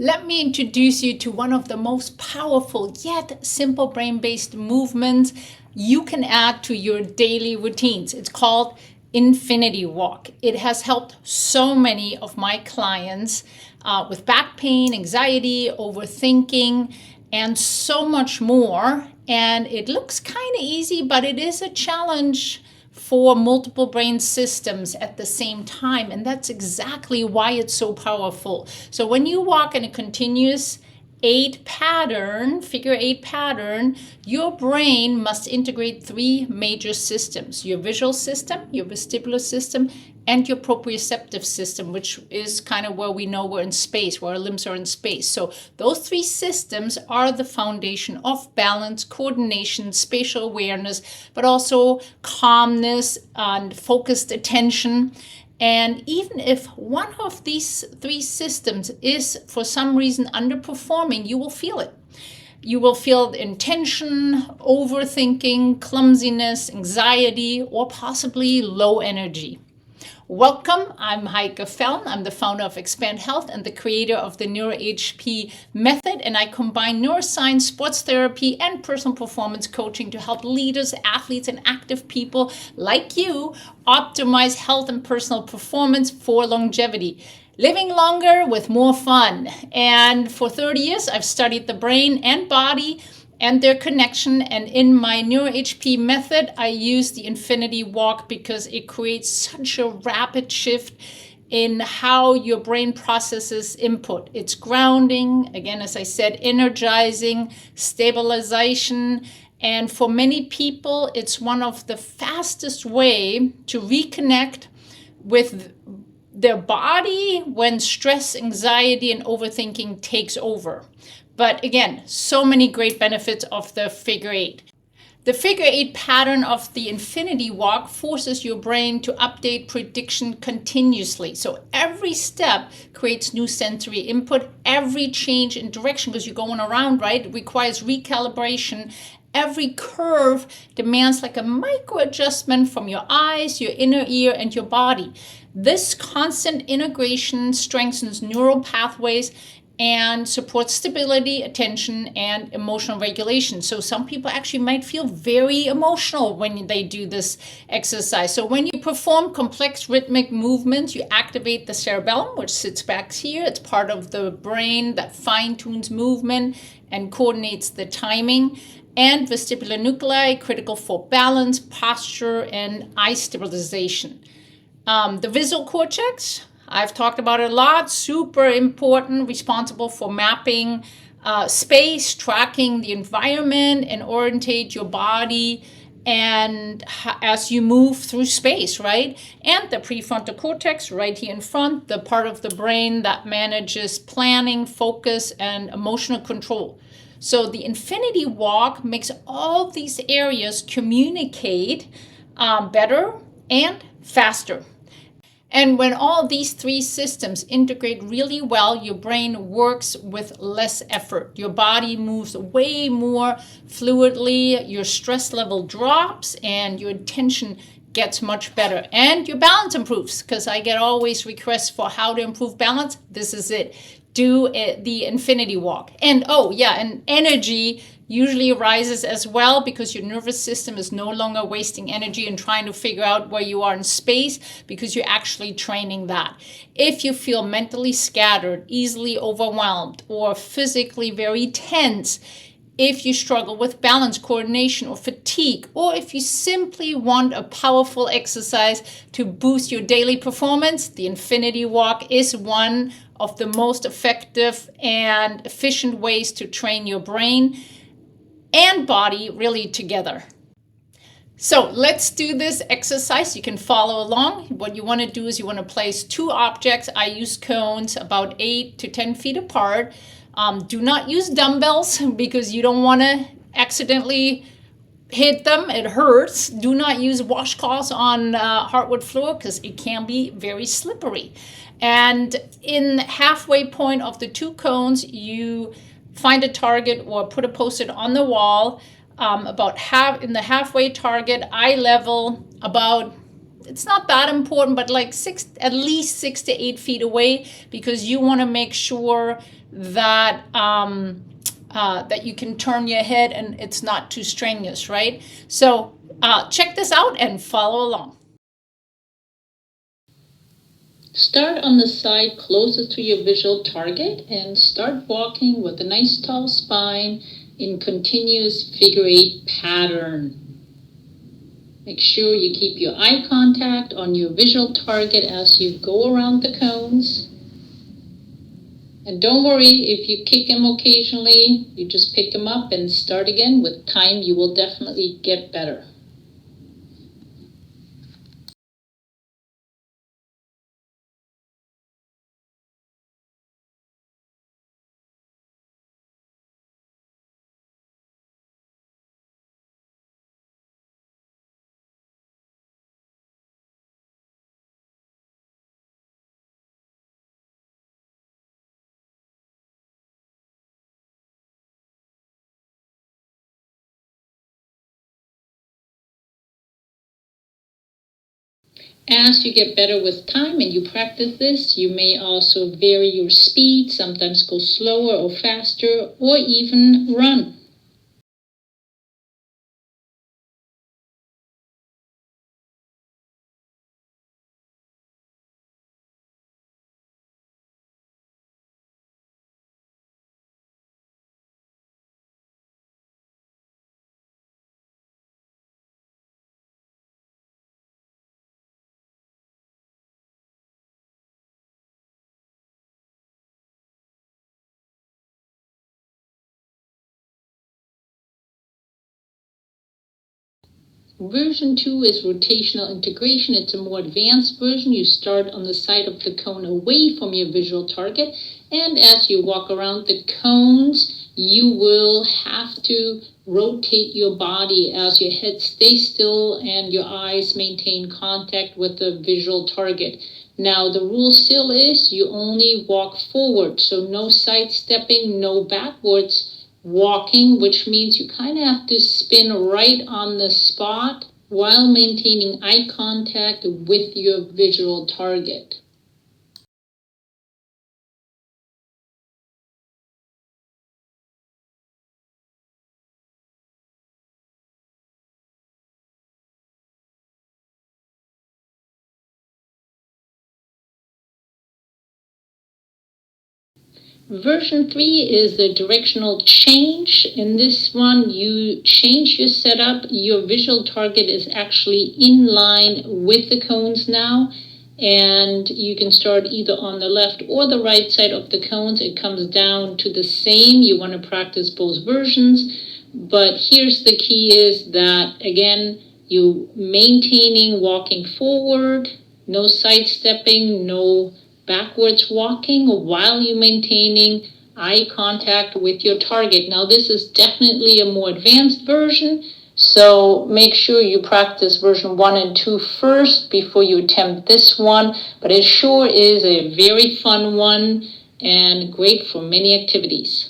Let me introduce you to one of the most powerful yet simple brain-based movements you can add to your daily routines. It's called Infinity Walk. It has helped so many of my clients with back pain, anxiety, overthinking, and so much more. And it looks kind of easy, but it is a challenge for multiple brain systems at the same time. And that's exactly why it's so powerful. So when you walk in a continuous figure eight pattern, your brain must integrate three major systems: your visual system, your vestibular system, and your proprioceptive system, which is kind of where we know we're in space, where our limbs are in space. So those three systems are the foundation of balance, coordination, spatial awareness, but also calmness and focused attention. And even if one of these three systems is for some reason underperforming, you will feel it. You will feel intention, overthinking, clumsiness, anxiety, or possibly low energy. Welcome, I'm Heike Fallon. I'm the founder of Expand Health and the creator of the NeuroHP method, and I combine neuroscience, sports therapy, and personal performance coaching to help leaders, athletes, and active people like you optimize health and personal performance for longevity. Living longer with more fun. And for 30 years, I've studied the brain and body and their connection. And in my NeuroHP method, I use the Infinity Walk because it creates such a rapid shift in how your brain processes input. It's grounding, again, as I said, energizing, stabilization. And for many people, it's one of the fastest way to reconnect with their body when stress, anxiety, and overthinking takes over. But again, so many great benefits of the figure eight. The figure eight pattern of the Infinity Walk forces your brain to update prediction continuously. So every step creates new sensory input. Every change in direction, because you're going around, right, requires recalibration. Every curve demands like a micro adjustment from your eyes, your inner ear, and your body. This constant integration strengthens neural pathways and supports stability, attention, and emotional regulation. So some people actually might feel very emotional when they do this exercise. So when you perform complex rhythmic movements, you activate the cerebellum, which sits back here. It's part of the brain that fine-tunes movement and coordinates the timing. And vestibular nuclei, critical for balance, posture, and eye stabilization. The visual cortex, I've talked about it a lot, super important, responsible for mapping space, tracking the environment, and orientate your body and as you move through space, right? And the prefrontal cortex right here in front, the part of the brain that manages planning, focus, and emotional control. So the Infinity Walk makes all these areas communicate better and faster. And when all these three systems integrate really well, your brain works with less effort. Your body moves way more fluidly, your stress level drops, and your attention gets much better. And your balance improves, because I get always requests for how to improve balance. This is it. Do the Infinity Walk. And and energy usually rises as well, because your nervous system is no longer wasting energy and trying to figure out where you are in space, because you're actually training that. If you feel mentally scattered, easily overwhelmed, or physically very tense, if you struggle with balance, coordination, or fatigue, or if you simply want a powerful exercise to boost your daily performance, the Infinity Walk is one of the most effective and efficient ways to train your brain and body really together. So let's do this exercise. You can follow along. What you want to do is you want to place two objects. I use cones about 8 to 10 feet apart. Do not use dumbbells because you don't want to accidentally hit them. It hurts. Do not use washcloths on hardwood floor because it can be very slippery. And in the halfway point of the two cones, you find a target or put a post-it on the wall about in the halfway target, eye level, about it's not that important, but like at least 6 to 8 feet away, because you want to make sure that that you can turn your head and it's not too strenuous, right? So check this out and follow along. Start on the side closest to your visual target and start walking with a nice tall spine in continuous figure 8 pattern. Make sure you keep your eye contact on your visual target as you go around the cones. And don't worry if you kick them occasionally, you just pick them up and start again. With time, you will definitely get better. As you get better with time and you practice this, you may also vary your speed, sometimes go slower or faster, or even run. Version 2 is rotational integration. It's a more advanced version. You start on the side of the cone away from your visual target, and as you walk around the cones, you will have to rotate your body as your head stays still and your eyes maintain contact with the visual target. Now, the rule still is you only walk forward, so no sidestepping, no backwards walking, which means you kind of have to spin right on the spot while maintaining eye contact with your visual target. Version 3 is the directional change. In this one, you change your setup. Your visual target is actually in line with the cones now, and you can start either on the left or the right side of the cones. It comes down to the same. You want to practice both versions, but here's the key is that, again, you maintaining walking forward, no sidestepping, no backwards walking, while you maintaining eye contact with your target. Now, this is definitely a more advanced version, so make sure you practice version 1 and 2 first before you attempt this one, but it sure is a very fun one and great for many activities.